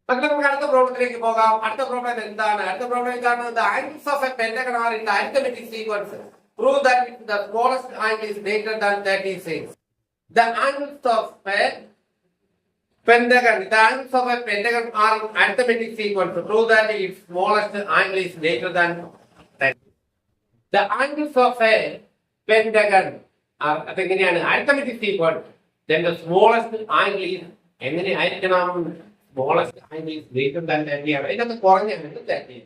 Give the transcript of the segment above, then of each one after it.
മക്കളെ നമുക്ക് അടുത്ത പ്രോബ്ലത്തിലേക്ക് പോകാം. അടുത്ത പ്രോബ്ലം എന്താണ്? അടുത്ത പ്രോബ്ലം എന്താണ്? The angles of a pentagon are in the arithmetic sequence. Prove that the smallest angle is greater than 36. The angles of a pentagon, the angles of a pentagon are in arithmetic sequence. Prove that its smallest angle is greater than 30. The angles of a pentagon are അതെങ്ങനെയാണ്? arithmetic sequence. Then the smallest angle is എങ്ങനെയായിരിക്കണം? smallest angle is greater than 30 ആണ്. ഇതിനകത്ത് കുറഞ്ഞാണ് 30.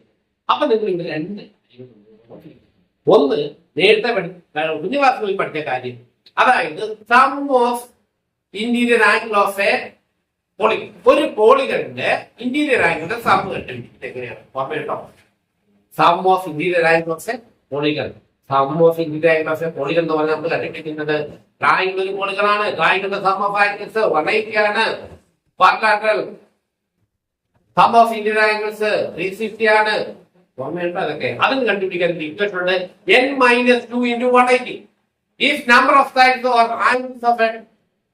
അപ്പൊ നിങ്ങൾ ഇത് രണ്ട് ഒന്ന് നേരത്തെ കുഞ്ഞു ക്ലാസ്സിൽ പഠിച്ച കാര്യം, അതായത് sum of interior angle of a polygon. ഒരു പോളിഗണിന്റെ ഇന്റീരിയർ ആംഗിളിന്റെ സം കണ്ടുപിടിക്കുന്നത് എങ്ങനെയാണ്? ഓർമ്മയുണ്ടോ? Sum of interior angle of a polygon. Sum of interior angle of a polygon എന്ന് പറഞ്ഞാൽ നമ്മൾ കണ്ടുപിടിക്കുന്നത് ട്രയാംഗിൾ ഒരു പോളിഗണാണ്. ട്രയാംഗിളിന്റെ സം ഓഫ് ആംഗിൾസ് 180 ആണ്. Quadrilateral sum of interior angles 360 ആണ്. ഓർമ്മയുണ്ടോ? അതൊക്കെ അതും കണ്ടുപിടിക്കാൻ ഇക്വേഷൻ ഉണ്ട്. n minus 2 into 180. If number of sides or angles of a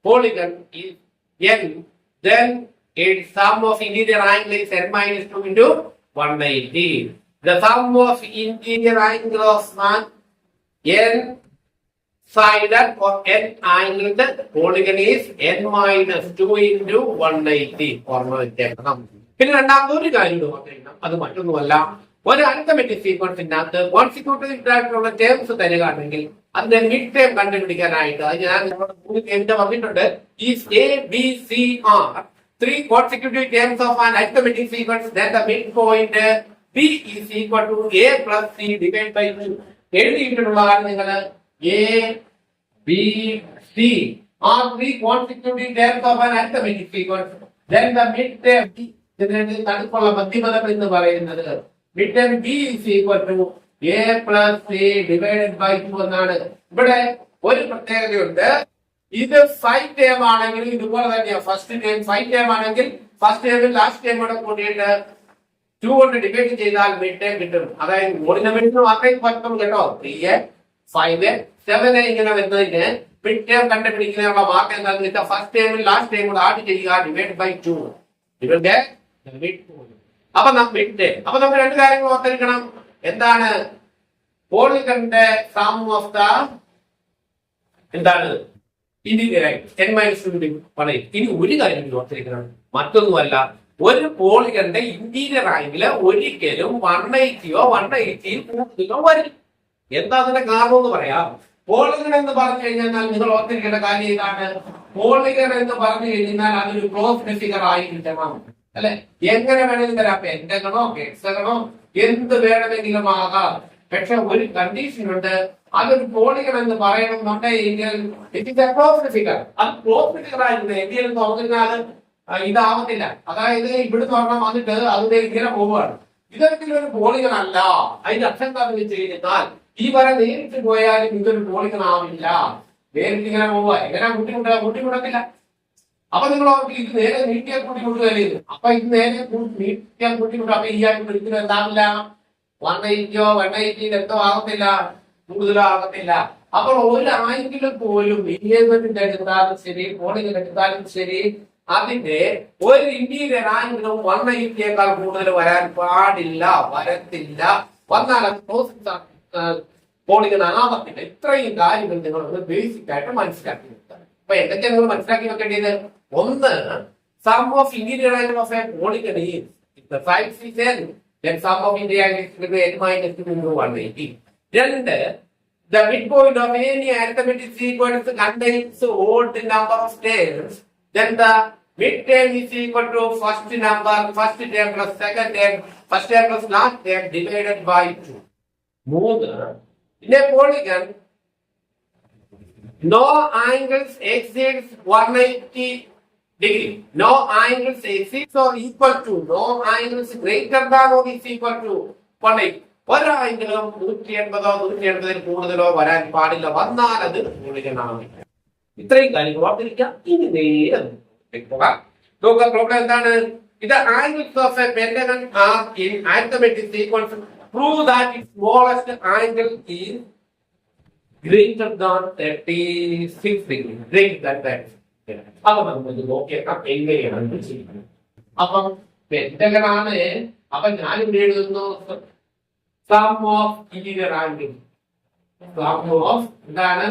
polygon is n, then its sum of interior angle is n minus 2 into 180. The sum of interior angle of n sided or n angled polygon is n minus 2 into 180. ഓർമ്മ വെക്കണം. പിന്നെ രണ്ടാമത്തെ ഒരു കാര്യം ഓർമ്മിക്കണം, അത് മറ്റൊന്നുമല്ല, ഒരു അരിത്തമെറ്റിക് സീക്വൻസിനകത്ത് കോൺസിക്യൂട്ടീവ് ആയിട്ടുള്ള ടേംസ് തരികയാണെങ്കിൽ അതിന്റെ മിഡ് ടേം കണ്ടുപിടിക്കാനായിട്ട് ഞാൻ പറഞ്ഞിട്ടുണ്ട്. Is A B C are three consecutive terms of an arithmetic sequence, then the midpoint b is equal to a plus c divided by 2. എഴുതിയിട്ടുള്ളതാണ് നിങ്ങൾ. A B C are three consecutive terms of an arithmetic sequence, then the midterm ഇതിന്റെ നടുക്കുള്ള മധ്യമതം എന്ന് പറയുന്നത് midterm b is equal to a plus c divided by 2 എന്നാണ്. ഇവിടെ ഒരു പ്രത്യേകതയുണ്ട്. ഇത് 5 ടേം ആണെങ്കിൽ ഇതുപോലെ തന്നെയാണ്. ഫസ്റ്റ് ടേം 5 ടേം ആണെങ്കിൽ ഫസ്റ്റ് ടേമിൽ ലാസ്റ്റ് ടേം കൂടെ കൂട്ടിയിട്ട് 2 കൊണ്ട് ഡിവൈഡ് ചെയ്താൽ മിഡ് ടേം കിട്ടും. അതായത് ഓർണമെന്റിന് മാത്രമേ പറ്റും കേട്ടോ. 3a 5a 7a ഇങ്ങനെ വരുന്നതിന് മിഡ് ടേം കണ്ടുപിടിക്കാനുള്ള മാർക്ക് എന്താണെന്ന് വെച്ചാൽ ഫസ്റ്റ് ടേമിൽ ലാസ്റ്റ് ടേം കൂടെ ആഡ് ചെയ്യുക, ഡിവൈഡ് ബൈ 2. ഇവിടെ അപ്പൊ നമുക്ക് രണ്ട് കാര്യങ്ങൾ ഓർത്തിരിക്കണം. എന്താണ്? പോളിഗണിന്റെ സം ഓഫ് ദ എന്താണ്? ഇന്റീരിയർ ആംഗിൾ n minus 2 പറയും. ഇനി ഒരു കാര്യം ഓർത്തിരിക്കണം, മറ്റൊന്നുമല്ല, ഒരു പോളിഗണിന്റെ ഇന്റീരിയർ ആംഗിൾ ഒരിക്കലും 180 കൂടുതലോ വരും. എന്താ അതിന്റെ കാരണം എന്ന് പറയാം. പോളിഗൺ എന്ന് പറഞ്ഞു കഴിഞ്ഞാൽ നിങ്ങൾ ഓർത്തിരിക്കേണ്ട കാര്യം ഇതാണ്. പോളിഗൺ എന്ന് പറഞ്ഞു കഴിഞ്ഞാൽ അതൊരു ക്ലോസ്ഡ് ഫിഗർ ആയിരിക്കണം, അല്ലെ? എങ്ങനെ വേണമെങ്കിലും തരാം, പെന്റഗണോ ഹെക്സഗണോ എന്ത് വേണമെങ്കിലും ആകാം. പക്ഷെ ഒരു കണ്ടീഷൻ ഉണ്ട്, അതൊരു പോളിഗൺ എന്ന് പറയണമെന്നുണ്ടെങ്കിൽ it is a closed figure. അത് ക്ലോസ്ഡ് ഫിഗർ ആയിരുന്നു എങ്കിൽ തുറന്നാൽ ഇതാവത്തില്ല. അതായത് ഇവിടുന്ന് പറഞ്ഞാൽ വന്നിട്ട് അതിന്റെ ഇങ്ങനെ പോവുകയാണ്. ഇതൊരിക്കലും ഒരു പോളിഗൺ അല്ല. അതിന്റെ അർത്ഥം എന്താണെന്ന് വെച്ച് കഴിഞ്ഞാൽ ഈ വര നേരിട്ട് പോയാലും ഇതൊരു പോളിഗൺ ആവില്ല. നേരിട്ട് ഇങ്ങനെ പോവുക, എങ്ങനെ കൂട്ടിമുട്ടത്തില്ല. അപ്പൊ നിങ്ങൾ ഇത് നേരെ നീട്ടിയാൽ കൂട്ടിമുട്ടുകയല്ലേ ഇത്. അപ്പൊ ഇത് നേരെ നീട്ടിയാൽ കൂട്ടിമുട്ടും. അപ്പൊ ഈ ആയിട്ട് എന്താവില്ല, 180 എന്തോ ആകത്തില്ല, കൂടുതലോ ആകത്തില്ല. അപ്പോൾ ഒരു ആംഗിൾ പോലും ഇൻവേഴ്മെന്റ് എടുത്താലും ശരി, പോളിഗൺ എടുത്താലും ശരി, അതിന്റെ ഒരു ഇന്റീരിയർ ആംഗിളും 180 കൂടുതൽ വരാൻ പാടില്ല, വരത്തില്ല. വന്നാൽ അത് പോളിഗൺ ആവത്തില്ല. ഇത്രയും കാര്യങ്ങൾ നിങ്ങൾ ബേസിക് ആയിട്ട് മനസ്സിലാക്കി നിർത്താം. അപ്പൊ എന്തൊക്കെ നിങ്ങൾ മനസ്സിലാക്കി വെക്കേണ്ടത്? ഒന്ന്, sum of interior angle of a polygon is the sides is n, then sum of interior angle is n minus 2 into 180. രണ്ട്, the midpoint of any arithmetic sequence contains odd number of terms, then the midterm is equal to first term plus second term, first term plus last term divided by 2. മൂന്ന്, in a polygon no angles exceeds 180 degree. No angles exceeds or equal to, no angles greater than or is equal to 180. ഒരു ആംഗിളും 180 കൂടുതലോ വരാൻ പാടില്ല. വന്നാൽ അത് polygon ആവില്ല. ഇത്രയും കാര്യങ്ങൾ ഓർത്തിരിക്കാം. ഇനി നേരെ പോകാം. നോക്കാം പ്രോബ്ലം എന്താണ്? ഇത് angles of a pentagon are in arithmetic sequence. Prove that its smallest angle is greater than 36 degree. Greater than that. അപ്പൊ നമുക്ക് നോക്കിയേക്കാം എങ്ങനെയാണ് ചെയ്യുന്നത്. അപ്പം പെന്റഗൺ ആണ്. അപ്പൊ ഞാൻ ഇവിടെ എഴുതുന്നു sum of interior angle. Sum of എന്താണ്?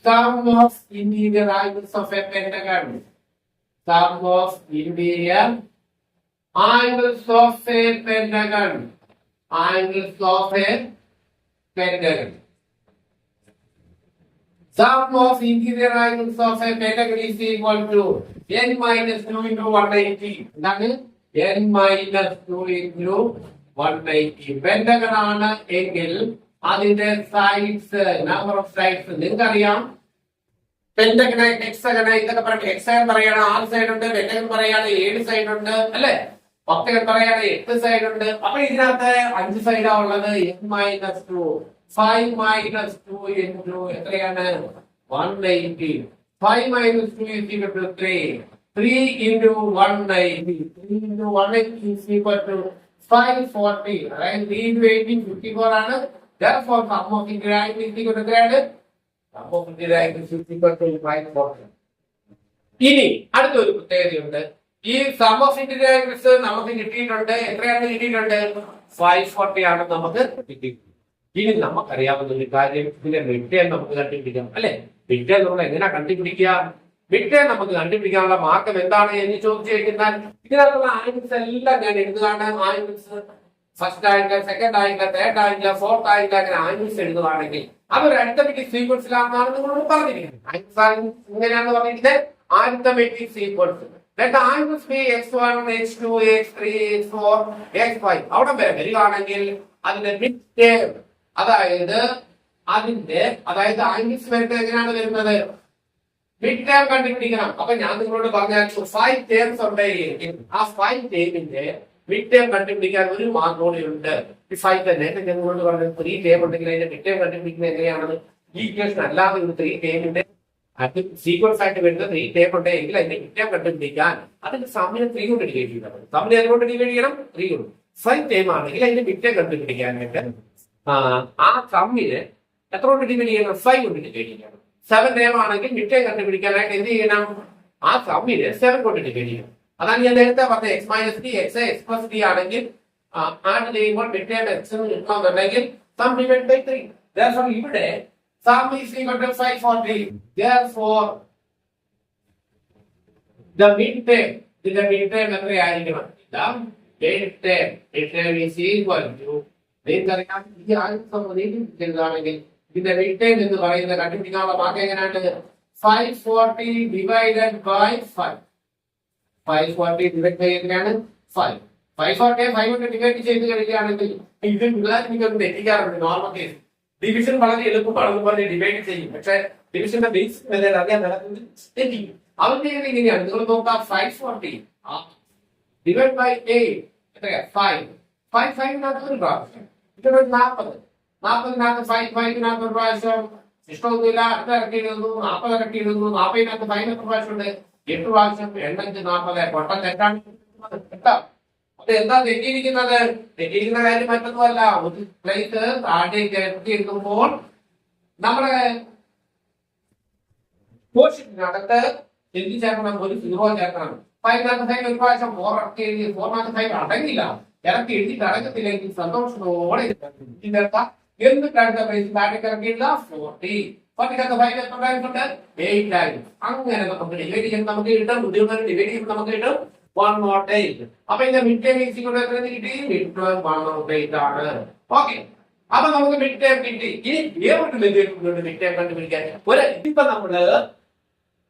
Sum of interior angles of a pentagon. Sum of interior angles of a pentagon. Angles of a pentagon. Sum of interior angles of a pentagon is equal to n minus 2 into 180. എന്താണ്? n minus 2 into 180. Pentagon ആണ് എങ്കിൽ അതിന്റെ sides, number of sides നിങ്ങൾക്കറിയാം. Pentagon, hexagon ഇതൊക്കെ പറയട്ടെ. Hexagon പറയാണ് 6 side ഉണ്ട്, pentagon പറയാണ് 7 സൈഡ് ഉണ്ട് അല്ലെ, ഒക്ടഗൺ പറയാണ് 8 സൈഡ് ഉണ്ട്. അപ്പൊ ഇതിനകത്ത് 5 സൈഡാ ഉള്ളത്. n മൈനസ് 2 5 മൈനസ് 2 into എത്രയാണ്? 180. 5 minus 2 is equal to 3. 3 into 180. 3 into 180 is equal to 540. അതായത് 3 into 18 54 ആണ്. Therefore sum of interior angles is equal to grade. Sum of interior angles is equal to 540. ഇനി അടുത്തൊരു പ്രത്യേകതയുണ്ട്. ഈ സം ഓഫ് ഇന്റീരിയർ ആംഗിൾസ് നമുക്ക് കിട്ടിയിട്ടുണ്ട്. എത്രയാണ് കിട്ടിയിട്ടുണ്ട്? 540 ആണ് നമുക്ക് കിട്ടിയിട്ടുണ്ട്. ഇനി നമുക്കറിയാവുന്ന ഒരു കാര്യം, ഇതിന്റെ മിഡ്ടേം നമുക്ക് കണ്ടുപിടിക്കാം അല്ലെ. മിഡ്ടേം നമ്മൾ എങ്ങനെ കണ്ടുപിടിക്കുക? മിഡ്ടേം നമുക്ക് കണ്ടുപിടിക്കാനുള്ള മാർഗം എന്താണ് എന്ന് ചോദിച്ചു കഴിഞ്ഞാൽ ഇതിനകത്തുള്ള ആംഗിൾസ് എല്ലാം ഞാൻ എഴുതുകയാണ്. Angles first angle, second angle, third angle, fourth angle, അങ്ങനെ ആംഗിൾസ് എഴുതുകയാണെങ്കിൽ അതൊരു അരിത്തമെറ്റിക് സീക്വൻസിലാണെന്നാണ് നിങ്ങളോട് പറഞ്ഞിരിക്കുന്നത്. ആംഗിൾസ് ഇങ്ങനെയാണെന്ന് പറഞ്ഞിരിക്കുന്നത് arithmetic sequence. Let the angles be x1, x2, x3, x4, x5. അവിടെ വരെ വരികയാണെങ്കിൽ അതിന്റെ മിഡ് ടേം, അതായത് ആംഗിൾസ് വരുന്നത് എങ്ങനെയാണ് വരുന്നത്? മിഡ് ടേം കണ്ടുപിടിക്കണം. അപ്പൊ ഞാൻ നിങ്ങളോട് പറഞ്ഞാൽ 5 ടേംസ് ഉണ്ടായിരിക്കും. ആ 5 ടേമിന്റെ മിഡ് ടേം കണ്ടുപിടിക്കാൻ ഒരു മാർഗം ഉണ്ട്. ഈ 5 തന്നെ നിങ്ങളോട് പറഞ്ഞത് 3 ടേം ഉണ്ടെങ്കിൽ അതിന്റെ മിഡ് ടേം കണ്ടുപിടിക്കുന്നത് എങ്ങനെയാണെന്ന്. ഈ ഇക്വേഷൻ അല്ലാതെ ഒരു 3 ടേമിന്റെ അത് സീക്വൻസ് ആയിട്ട് വരുന്ന 3 ടേം ഉണ്ടെങ്കിൽ അതിന്റെ മിഡ് ടേം കണ്ടുപിടിക്കാൻ അതിന്റെ സമ്മിനെ 3 കൊണ്ട് ഡിവൈഡ് ചെയ്യണം. സമ്മിനെ അതുകൊണ്ട് ഡിവൈഡ് ചെയ്യണം 3 കൊണ്ട്. 5 ടേം ആണെങ്കിൽ അതിന്റെ മിഡ് ടേം കണ്ടുപിടിക്കാനായിട്ട് ആ സമ്മിന് എത്ര കൊണ്ട് ഡിവൈഡ് ചെയ്യണം? 5 കൊണ്ട് ഡിവൈഡ് ചെയ്യണം. 7 ടേം ആണെങ്കിൽ മിഡ് ടേം കണ്ടുപിടിക്കാനായിട്ട് എന്ത് ചെയ്യണം? ആ സമ്മിന് 7 കൊണ്ട് ഡിവൈഡ് ചെയ്യണം. അതാണ് ഞാൻ നേരത്തെ പറഞ്ഞത്. X minus D, X X plus D ആണെങ്കിൽ ആഡ് ചെയ്യുമ്പോൾ മിഡ് ടേം എക്സ് കിട്ടണമെന്നുണ്ടെങ്കിൽ സം ഡിവൈഡ് ബൈ 3. Therefore ഇവിടെ sum is equal to 540. Therefore the midterm എത്രയായിരിക്കണം? midterm is equal to നിങ്ങൾക്കറിയാം ഈ ആണെങ്കിൽ ഇതിന്റെ midterm എന്ന് പറയുന്നത് കണ്ടുപിടിക്കാനുള്ള മാർഗം എങ്ങനെയാണ്? 540 divided by 5. 540 ഡിവൈഡ് ബൈ എത്രയാണ്? 5. 540 5 കൊണ്ട് ഡിവൈഡ് ചെയ്ത് കഴിയുകയാണെങ്കിൽ ഇത് നിങ്ങൾക്ക് തെറ്റിക്കാറുണ്ട്. നോർമൽ കേസ് ഡിവിഷൻ വളരെ എളുപ്പമാണെന്ന് പറഞ്ഞ് ഡിവൈഡ് ചെയ്യും. പക്ഷെ ഡിവിഷന്റെ ബേസ് അറിയാൻ നടക്കുന്നത് തെറ്റിക്കും. അവന്റെ ഇങ്ങനെയാണ്. നിങ്ങൾ നോക്കാം 540 ഡിവൈഡ് ബൈ 8 എത്രയാ? 5. 5 ഒരു പ്രാവശ്യം. ഇവിടെ 40. 40 5 ഒരു പ്രാവശ്യം. ഇഷ്ടമൊന്നുമില്ല. അടുത്ത ഇറക്കി എഴുതുന്നു. 40 ഇറക്കി എഴുതുന്നു. 40 5 എത്ര പ്രാവശ്യം ഉണ്ട്? 8 പ്രാവശ്യം. 8 40 പൊട്ടം തെറ്റാണ്. അപ്പൊ എന്താ തെറ്റിയിരിക്കുന്നത്? തെറ്റിയിരിക്കുന്ന കാര്യം മറ്റൊന്നുമല്ല. ഒരു പ്ലേസ് താഴേക്ക് ഇറക്കി എഴുതുമ്പോൾ നമ്മുടെ പോർഷനകത്ത് എന്ത് ചേർക്കണം? ഒരു 0 ചേർക്കണം. 5 ഒരു പ്രാവശ്യം 4 ഇറക്കി എഴുതി 4 അടങ്ങില്ല. ഇറക്കി എഴുതിയിട്ട് അടങ്ങത്തില്ലെങ്കിൽ സന്തോഷത്തോടെ എന്നിട്ട് അടുത്ത പ്ലേസ് താഴേക്ക് ഇറക്കിയില്ല 40. 5 എത്ര ടൈംസ് ഉണ്ട്? 8 ടൈംസ്. അങ്ങനെ നമുക്ക് ഡിവൈഡ് ചെയ്യുമ്പോൾ നമുക്ക് കിട്ടും. ബുദ്ധിമുട്ട് ഡിവൈഡ് ചെയ്യുമ്പോൾ നമുക്ക് കിട്ടും 108. അപ്പൊ ഇതിന്റെ mid term is equal to എത്ര കിട്ടി? മിഡ് ടേം 108 ആണ്. ഓക്കെ, അപ്പൊ നമുക്ക് മിഡ് ടേം കിട്ടി. ഇനി മിഡ് ടേം കണ്ടുപിടിക്കാൻ ഇപ്പൊ നമ്മള്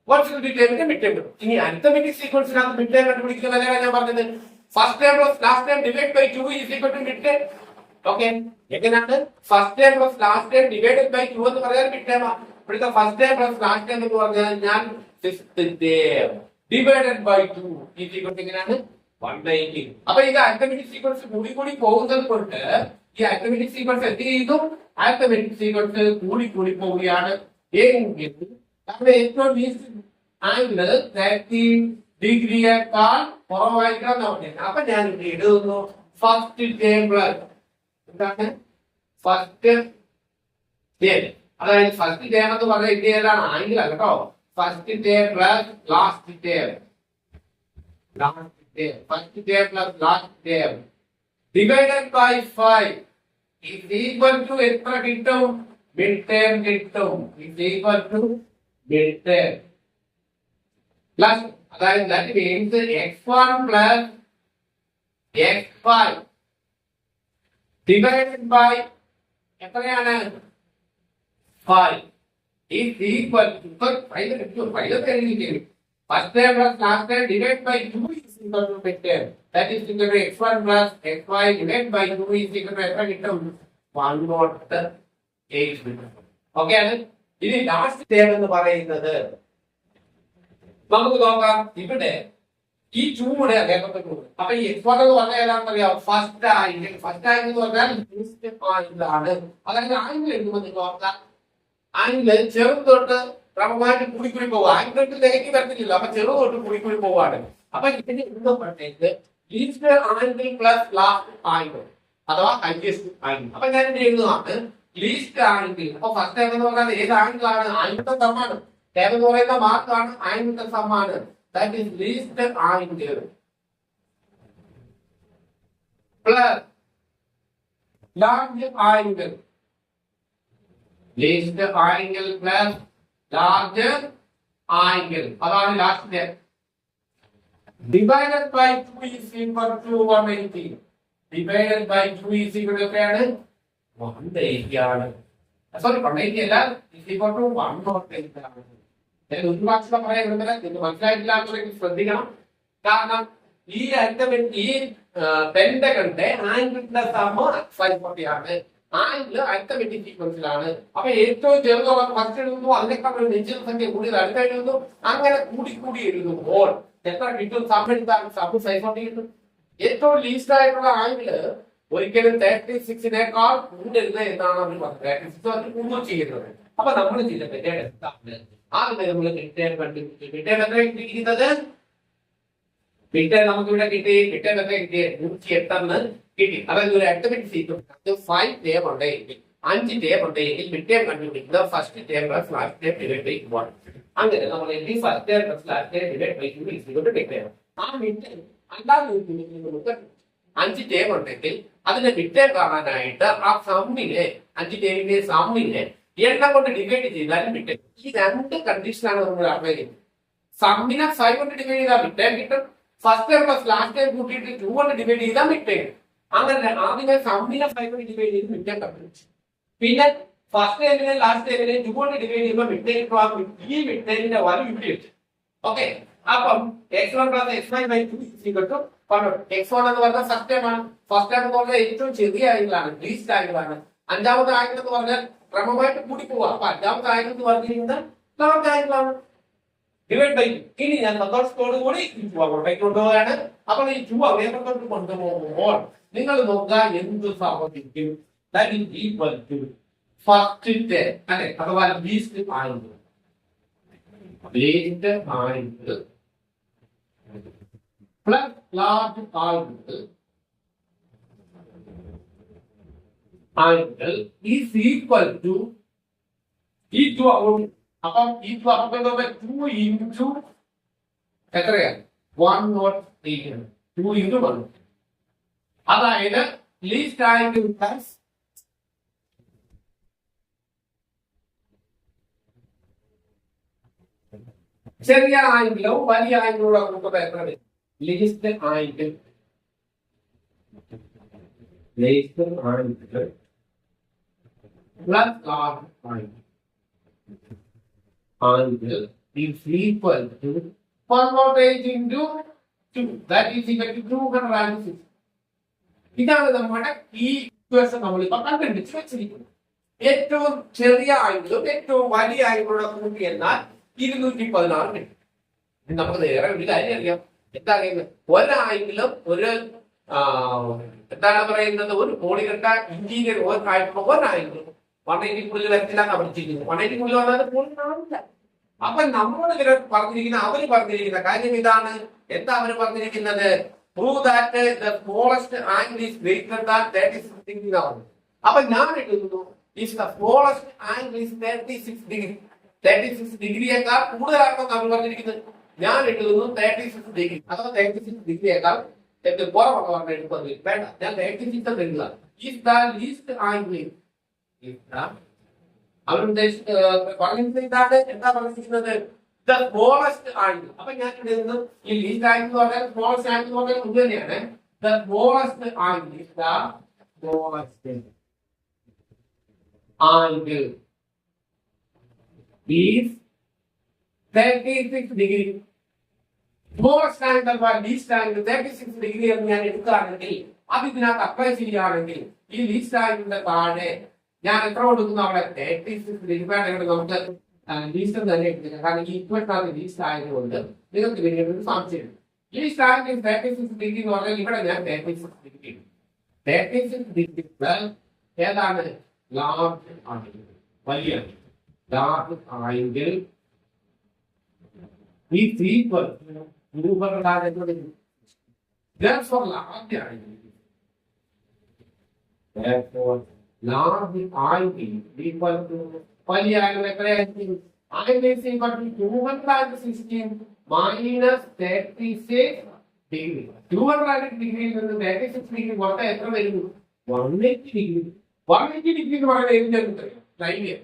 മിഡ് ടേം. ഇനി അരിത്തമെറ്റിക് സീക്വൻസിനകത്ത് മിഡ് ടേം കണ്ടുപിടിക്കുന്നത് ഞാൻ പറഞ്ഞത് first term plus last term divide by 2 is equal to mid term. Okay, എങ്ങനെയാണ്? First term plus last term divided by 2 എന്ന് പറഞ്ഞാൽ മിഡ് ടേം. ഇവിടുത്തെ first term plus last term എന്ന് പറഞ്ഞാൽ ഞാൻ fifth term divided by 2 is equal to എങ്ങനെയാണ്? 180. അപ്പൊ ഇത് അരിത്തമെറ്റിക് സീക്വൻസ് കൂടി പോകുന്നത് കൊണ്ട് ഈ അരിത്തമെറ്റിക് സീക്വൻസ് എന്ത് ചെയ്തു? അരിത്തമെറ്റിക് സീക്വൻസ് കൂടി പോവുകയാണ്. എങ്കിൽ നമ്മുടെ ഏറ്റവും ആംഗിൾ 30 ഡിഗ്രിയേക്കാൾ കുറവായിരിക്കണം പറഞ്ഞത്. അപ്പൊ ഞാൻ എഴുതുന്നു ഫസ്റ്റ് ടേം പ്ലസ് എന്താണ്? First term. അതായത് ഫസ്റ്റ് ടേം എന്ന് പറഞ്ഞാൽ ഇന്ത്യയിലാണ് ആംഗിൾ അല്ല കേട്ടോ. First term plus last term. Last term. First term plus last term divided by 5 is equal to എത്ര കിട്ടും? Mid term കിട്ടും. Is equal to mid term. Plus അതായത് that means x1 plus x5 divided by എത്രയാണ്? 5 is equal to first term plus last term divided by 2 is equal to mid term. That is equal to x1 plus x5 divided by 2 is equal to എത്ര കിട്ടും? 108. Okay ആണ്. ഇനി last term എന്ന് പറയുന്നത് നമുക്ക് നോക്കാം. ഇവിടെ ഈ ചൂട് അപ്പൊ ഈ എക്സ്പോർട്ട് എന്ന് പറഞ്ഞാൽ ഏതാണെന്നറിയാം? First angle. ഫസ്റ്റ് ആംഗിൾ എന്ന് പറഞ്ഞാൽ ആണ്. അതായത് ആംഗിൾ എഴുതുമ്പോൾ നിങ്ങൾ ഓർക്കാം, ആംഗിൾ ചെറുത് തൊട്ട് ക്രമമായിട്ട് കൂടിക്കൂടി പോവുക. ആംഗിൾ നെഗറ്റീവ് വരത്തില്ലല്ലോ, അപ്പൊ ചെറുത് തൊട്ട് കൂടിക്കൂടി പോവാണ്. അപ്പൊ ഇതിന് എഴുതപ്പെട്ടേക്ക് least angle plus last angle അഥവാ ഹൈയസ്റ്റ് ആംഗിൾ. അപ്പൊ ഞാൻ ഇത് എഴുതുന്നതാണ് ലീസ്റ്റ് ആംഗിൾ. അപ്പൊ ഫസ്റ്റ് ആംഗിൾ എന്ന് പറഞ്ഞാൽ ഏത് ആംഗിൾ ആണ്? ആംഗിളിന്റെ സമ്മാണ്. ടേം എന്ന് പറയുന്ന മാർക്കാണ് ആംഗിളിന്റെ സമ്മാണ്. That is least angle plus large angle. Least angle plus large angle. അതാണ് last term. Divided by 2 is equal to 180. Divided by 2 is equal to എത്രയാണ്? 180 ആണ്. സോറി 180 അല്ല, is equal to 108 ആണ്. ഒരു ഭാഷ പറയാൻ മനസ്സിലായിട്ടില്ലാത്തവർക്ക് ശ്രദ്ധിക്കണം. കാരണം ഈ ഈ പെന്റഗണിന്റെ ആംഗിളിന്റെ സമ 540 ആണ്. ആംഗിൾ അരിത്തമെറ്റിക് സീക്വൻസിലാണ്. അപ്പൊ ഏറ്റവും ചെറുതുള്ള ഫസ്റ്റ് എഴുതുന്നു, അതിനേക്കാൾ നിശ്ചിത സംഖ്യ കൂടുതൽ അടുത്ത എഴുതുന്നു. അങ്ങനെ കൂടി എഴുതുമ്പോൾ എത്ര കിട്ടും? സം എടുത്താൽ സം 540 കിട്ടും. ഏറ്റവും ലീസ്റ്റ് ആയിട്ടുള്ള ആംഗിള് ഒരിക്കലും 36നേക്കാൾ കൂടരുത് എന്നാണ് അവർ പറഞ്ഞത്. 36 കൂടുതൽ ചെയ്യുന്നത്. അപ്പൊ നമ്മൾ ചെയ്ത മെത്തേഡ് എന്താണ്? ആദ്യമേ നമ്മൾ മിഡ് കണ്ടുപിടിച്ചു. മിഡ് എത്ര കിട്ടിയിരിക്കുന്നത്? മിഡ് നമുക്ക് ഇവിടെ കിട്ടി. മിഡ് എത്ര കിട്ടിയ 108 കിട്ടി. അതായത് ഒരു അരിത്തമെറ്റിക് സീക്വൻസ് 5 ടേം ഉണ്ടെങ്കിൽ 5 ടേം ഉണ്ടെങ്കിൽ മിഡ് ടേം കണ്ടുപിടിക്കുന്നത് first term plus last term divide by 1. അങ്ങനെ നമ്മൾ first term plus last term divide by 2 is equal to mid term. ആ മിഡ് ടേം അല്ലാതെ നമുക്ക് 5 ടേം ഉണ്ടെങ്കിൽ അതിന്റെ മിഡ് ടേം കാണാനായിട്ട് ആ സമ്മിനെ 5 ടേമിന്റെ സമ്മിനെ എണ്ണം കൊണ്ട് ഡിവൈഡ് ചെയ്താലും മിഡ് ടേം. ഈ രണ്ട് കണ്ടീഷനാണ് നമ്മൾ അപ്ലൈ ചെയ്യുന്നത്. സമ്മിനെ 5 കൊണ്ട് ഡിവൈഡ് ചെയ്താൽ മിഡ് ടേം കിട്ടും. First term plus last term കൂട്ടിയിട്ട് 2 കൊണ്ട് ഡിവൈഡ് ചെയ്താൽ മിഡ് ടേം. അങ്ങനെ ആദ്യമേ സമ്മിനെ 5 കൊണ്ട് ഡിവൈഡ് ചെയ്ത് മിഡ് ടേം കണ്ടുപിടിച്ചു. പിന്നെ ഫസ്റ്റ് ടേമിനെ ലാസ്റ്റ് ടേമിനെ 2 കൊണ്ട് ഡിവൈഡ് ചെയ്യുമ്പോൾ മിഡ് ടേം ഈ മിഡ് ടേമിന്റെ വാല്യൂ ഇവിടെ വെച്ചു. ഓക്കെ, അപ്പം x1 plus x5 by 2 is equal to x1 എന്ന് പറഞ്ഞാൽ ഫസ്റ്റ് ടേം ആണ്. ഫസ്റ്റ് ടേം എന്ന് പറഞ്ഞാൽ ഏറ്റവും ചെറിയ ആംഗിളാണ്, ലീസ്റ്റ് ആംഗിളാണ്. അഞ്ചാമത്തെ ആംഗിൾ എന്ന് പറഞ്ഞാൽ ക്രമമായിട്ട് കൂടി പോവാ. അപ്പൊ അഞ്ചാമത്തെ ആംഗിൾ എന്ന് പറഞ്ഞിരിക്കുന്നത് ലാർജ് ആംഗിളാണ്. Divide by 2. ഇനി ഞാൻ സന്തോഷത്തോടു കൂടി അങ്ങോട്ടേക്ക് കൊണ്ടുപോവുകയാണ്. അപ്പോൾ ഈ 2 അങ്ങോട്ടേക്ക് കൊണ്ടുപോകുമ്പോൾ നിങ്ങൾ നോക്കുക എന്ത് സംഭവിക്കും? That is equal to first term അല്ലെ, അഥവാ least angle. Least angle plus large angle angle is equal to ഈ 2 അപ്പം ഈ 2 into എത്രയാണ്? 108. 2 into 1. അതായത് ലീസ്റ്റ് ആംഗിൾ പ്ലസ് ചെറിയ ആംഗിളോ വലിയ ആംഗിളോ നമുക്ക് എത്ര വരും? Least angle plus large angle is equal to 108 into 2. That is equal to 206. ഇതാണ് നമ്മുടെ ഈ ഇക്വേഷൻ നമ്മൾ ഇപ്പൊ കണ്ടുപിടിച്ച് വെച്ചിരിക്കുന്നത്. ഏറ്റവും ചെറിയ ആംഗിളും ഏറ്റവും വലിയ ആംഗിളോടെ കൂട്ടി എന്നാൽ 216 കിട്ടും. നമുക്ക് നേരെ ഒരു കാര്യം അറിയാം. എന്താ പറയുന്നത്? ഒരാംഗിളും ഒരു എന്താണ് പറയുന്നത്, ഒരു പോളികണ്ട ഇന്റീരിയർ ആയിട്ടുള്ള ഒരാംഗിളും 180 വരത്തിലാണ് പഠിച്ചിരിക്കുന്നത്. 180 വന്നാൽ പോളിനാവില്ല. അപ്പൊ നമ്മൾ ഇവരെ അവര് പറഞ്ഞിരിക്കുന്ന കാര്യം ഇതാണ്. എന്താ അവര് പറഞ്ഞിരിക്കുന്നത്? Prove that the smallest angle is greater than 36 degree എന്നാണ്. അപ്പൊ ഞാൻ എഴുതുന്നു if the smallest angle is 36 degree. 36 ഡിഗ്രിയേക്കാൾ കൂടുതലാണെന്ന് നമ്മൾ പറഞ്ഞിരിക്കുന്നത്. ഞാൻ എഴുതുന്നു 36 ഡിഗ്രി അഥവാ 36 ഡിഗ്രിയേക്കാൾ കുറവുള്ളവരുടെ എടുക്കുന്നത് വേണ്ട. ഞാൻ 36 എന്ന് എഴുതുക. ഈസ് ദ ലീസ്റ്റ് ആംഗിൾ അവരുദ്ദേശിക്കുന്നത് ഇതാണ്. എന്താ പറഞ്ഞിരിക്കുന്നത്? The smallest angle. അപ്പൊ ഞാൻ ഇവിടെ നിന്ന് ഈ ലീസ്റ്റ് ആംഗിൾ എന്ന് പറഞ്ഞാൽ സ്മോളസ്റ്റ് ആംഗിൾ എന്ന് പറഞ്ഞാൽ ഇത് തന്നെയാണ്. The smallest angle is the smallest angle is 36 degree. Smallest angle least angle 36 degree എന്ന് ഞാൻ എടുക്കുകയാണെങ്കിൽ അത് ഇതിനകത്ത് അപ്ലൈ ചെയ്യുകയാണെങ്കിൽ ഈ ലീസ്റ്റ് ആംഗിളിന്റെ താഴെ ഞാൻ എത്ര കൊടുക്കുന്നു? അവിടെ 36 ഡിഗ്രി വേണമെങ്കിൽ നമുക്ക് ലീസ്റ്റ് തന്നെ എടുക്കുക. കാരണം ഈ ഇക്വേഷനകത്ത് ലീസ്റ്റ് ആയതുകൊണ്ട് നിങ്ങൾക്ക് പിന്നീട് ഒരു സംശയം. ലീസ്റ്റ് ആംഗിൾ 36 ഡിഗ്രി എന്ന് പറഞ്ഞാൽ ഇവിടെ ഞാൻ 36 ഡിഗ്രി 36 ഡിഗ്രി ഏതാണ്? ലാർജ് ആംഗിൾ, വലിയ large angle is equal to therefore large angle. Therefore large angle equal to വലിയ ആംഗിൾ എത്രയായിരിക്കും? angle is equal to 216 minus 36 degree. 200 ഡിഗ്രിയിൽ നിന്ന് 36 ഡിഗ്രി കുറച്ച് എത്ര വരുന്നു? 180 ഡിഗ്രി. 180 ഡിഗ്രി എന്ന് പറയുന്നത് ലൈനിയർ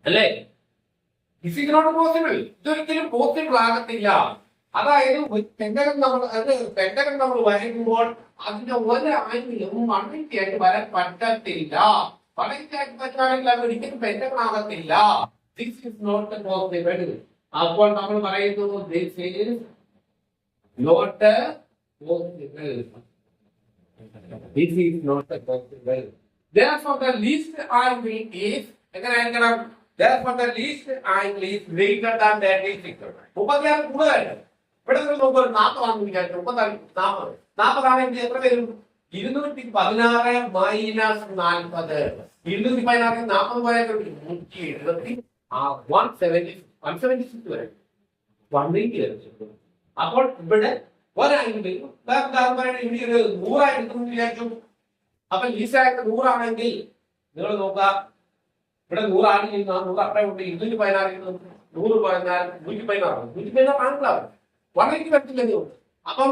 അല്ലേ? Is it not possible? ഇതൊരിക്കലും പോസിബിൾ ആകത്തില്ല. അതായത് പെന്റഗൺ നമ്മൾ വരയ്ക്കുമ്പോൾ അതിന്റെ ഒരു ആംഗിളും 180 ആയിട്ട് വരാൻ പറ്റത്തില്ല. 180 ആയിട്ട് പറ്റുകയാണെങ്കിൽ അത് ഒരിക്കലും പെന്റഗൺ ആകത്തില്ല. This is not possible. അപ്പോൾ നമ്മൾ പറയുന്നു this is not possible. This is not possible. Therefore the least angle is എങ്ങനെയായിരിക്കണം? Therefore the least angle is greater than 36. 36 കൂടുതലാണ്. ഇവിടെ നമുക്ക് ഒരു 40 ആണെന്ന് വിചാരിച്ചു. 40 ആണെങ്കിൽ എത്ര വരും? 216 മൈനസ് 40. 216 40 പോയാൽ 170 176 വരെ 180 വരെ. അപ്പോൾ ഇവിടെ ഒരാംഗിൾ 100 ആയിട്ട് വിചാരിച്ചു. അപ്പൊ ലീസ്റ്റ് ആയിട്ട് 100 ആണെങ്കിൽ നിങ്ങൾ നോക്കുക, ഇവിടെ 100 ആണെങ്കിൽ 100 അപ്പുറം ഉണ്ട്. 216 100 പറഞ്ഞാൽ 116 ആംഗിളാണ്. 180 പറ്റില്ല. അപ്പം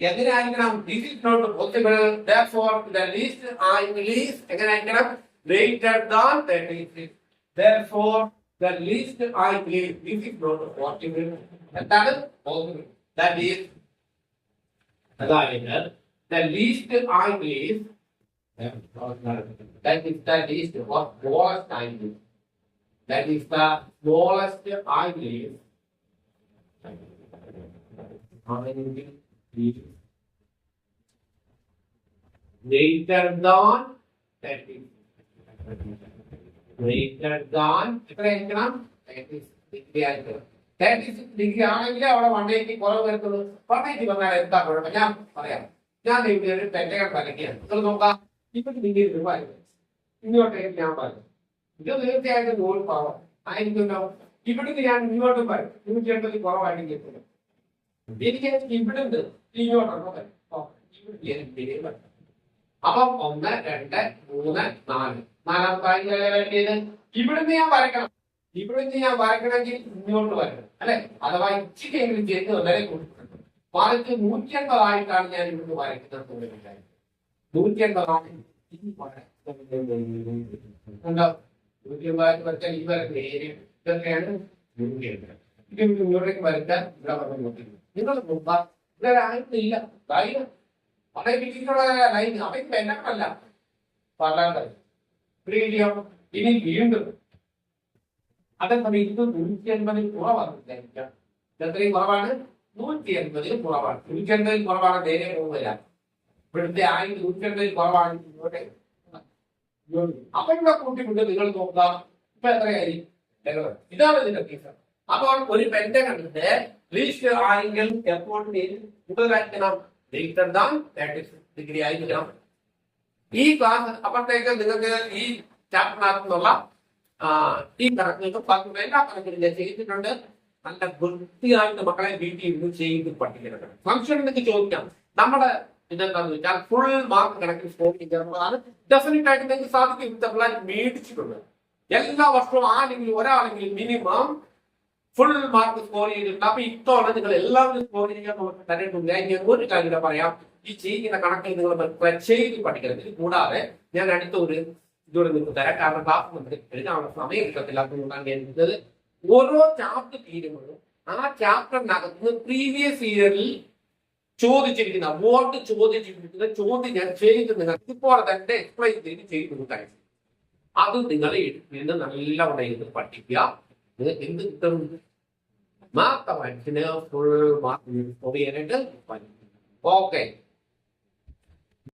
എങ്ങനെയായിരിക്കണം? This is not possible. Therefore the least angle is എങ്ങനെയായിരിക്കണം? Greater than 36. Therefore the least angle is this is not possible. എന്താണ് possible? That is അതായത് the least angle is that is the least or smallest angle. That is the smallest angle is greater than 30. Greater than എത്രയായിരിക്കണം? 36 degree ആയിരിക്കണം. 36 degree ആണെങ്കിൽ അവിടെ 180 കുറവ് വരുന്നത്. 180 വന്നാൽ എന്താ കുഴപ്പം? ഞാൻ പറയാം. ഞാൻ ഇവിടെ ഒരു പെന്റഗൺ വരയ്ക്കുകയാണ്. നിങ്ങൾ നോക്കാം, ഇപ്പോഴത്തെ ഡിഗ്രി ഇങ്ങോട്ടേക്ക് ഞാൻ പറയും. ഇത് തീർച്ചയായിട്ടും 100 കുറവ് ആയിരിക്കുമല്ലോ. ഇവിടുന്ന് ഞാൻ ഇങ്ങോട്ടും പറയും 180 കുറവായിട്ട് കിട്ടും. എനിക്ക് ഇവിടെ ഉണ്ട് ഇങ്ങോട്ടൊക്കെ വരും. അപ്പം 1 2 3 4 നാലാമത്തെ വേണ്ടിയത് ഇവിടുന്ന് ഞാൻ വരയ്ക്കണം. ഇവിടുന്ന് ഞാൻ വരയ്ക്കണമെങ്കിൽ ഇങ്ങോട്ട് വരണം അല്ലെ? അഥവാ ഇച്ചിരിയെങ്കിലും ചെയ്ത് വളരെ കൊടുത്തിട്ടുണ്ട്. മറിച്ച് 180 ആയിട്ടാണ് ഞാൻ ഇവിടുന്ന് വരയ്ക്കുന്നത്. 180 ആണ് ഉണ്ടോ? 180 വരച്ചാൽ ഈ വരയ്ക്കുന്ന ഏരിയ ഇതൊക്കെയാണ് 180. ഇത് ഇങ്ങോട്ടേക്ക് വരച്ചാൽ ഇവിടെ പറഞ്ഞു. നിങ്ങൾ നോക്കാം, ഇവിടെ ആയിട്ടില്ല ലൈന് വളരെ വിചിത്രമുള്ള ലൈൻ. അവയ്ക്ക് പെന്നല്ല പറയാതെ ഇനി വീണ്ടും അതേസമയം ഇത് 180 കുറവാണ്. എത്രയും കുറവാണ്? 180 കുറവാണ്. 180 കുറവാണ്. നേരെ പോകില്ല. ഇവിടുത്തെ ആണെങ്കിൽ 180 കുറവാണ്. ഇങ്ങോട്ട് അപ്പൊ ഇവിടെ കൂട്ടിക്കൊണ്ട് നിങ്ങൾ നോക്കുക, ഇപ്പൊ എത്രയായി? ഇതാണ് ഇതിന്റെ കേസ്. അപ്പോൾ ഒരു പെന്റഗണിന്റെ ലീസ്റ്റ് ആംഗിൾ എപ്പോൾ കൂടുതലായിരിക്കണം? ഗ്രേറ്റർ ദാൻ 36 ഡിഗ്രി ആയിരിക്കണം. ഈ ക്ലാസ് അപ്പോഴത്തേക്ക് നിങ്ങൾക്ക് ഈ ചാപ്റ്ററിനകത്ത് നിന്നുള്ള ഈ കണക്കുകൾ എല്ലാ കണക്കിലും ഞാൻ ചെയ്തിട്ടുണ്ട്. നല്ല വൃത്തിയായിട്ട് മക്കളെ വീട്ടിൽ ഇരുന്ന് ചെയ്ത് പഠിക്കുന്നുണ്ട്. ഫംഗ്ഷൻ എന്നൊക്കെ ചോദിക്കാം. നമ്മുടെ ഇതെന്താന്ന് വെച്ചാൽ ഫുൾ മാർക്ക് കണക്കിൽ സ്കോർ ചെയ്യുന്നതാണ്. ഡെഫിനറ്റ് ആയിട്ട് നിങ്ങൾക്ക് സാധിക്കും. പിള്ളേർ മേടിച്ചിട്ടുണ്ട് എല്ലാ വർഷവും ആരെങ്കിലും ഒരാളെങ്കിലും മിനിമം ഫുൾ മാർക്ക് സ്കോർ ചെയ്തിട്ടുണ്ട്. അപ്പൊ ഇത്തവണ നിങ്ങൾ എല്ലാവരും സ്കോർ ചെയ്യാൻ തരേണ്ടില്ല. ഞാൻ ഒരു കാര്യം പറയാം, ഈ ചെയ്യുന്ന കണക്കിൽ നിങ്ങൾ ചെയ്ത് പഠിക്കണം. ഇത് കൂടാതെ ഞാൻ അടുത്ത ഒരു ഇതോടെ നിങ്ങൾക്ക് തരാം. കാരണം ക്ലാസ് നമ്മൾ എഴുതാനുള്ള സമയം കിട്ടത്തില്ലാത്തതുകൊണ്ടാണ് ഞാൻ എടുത്തത്. ഓരോ ചാപ്റ്റർ തീരുമ്പോഴും ആ ചാപ്റ്ററിനകത്ത് പ്രീവിയസ് ഇയറിൽ ചോദിച്ചിരിക്കുന്ന അവാർഡ് ചോദിച്ചിരിക്കുന്ന ചോദ്യം ഞാൻ ചെയ്ത് നിങ്ങൾക്ക് ഇപ്പോൾ തന്നെ എക്സ്പ്ലെയിൻ ചെയ്ത് കൊടുക്കാൻ. അത് നിങ്ങൾ നിന്ന് നല്ലവണ്ണം ഇരുന്ന് പഠിക്കുക. നിങ്ങൾക്ക് എന്ത് കിട്ടും? മാത്തമാറ്റിക്സിന് ഫുൾ മാർക്ക് ചെയ്യാനായിട്ട് പഠിക്കും. ഓക്കെ.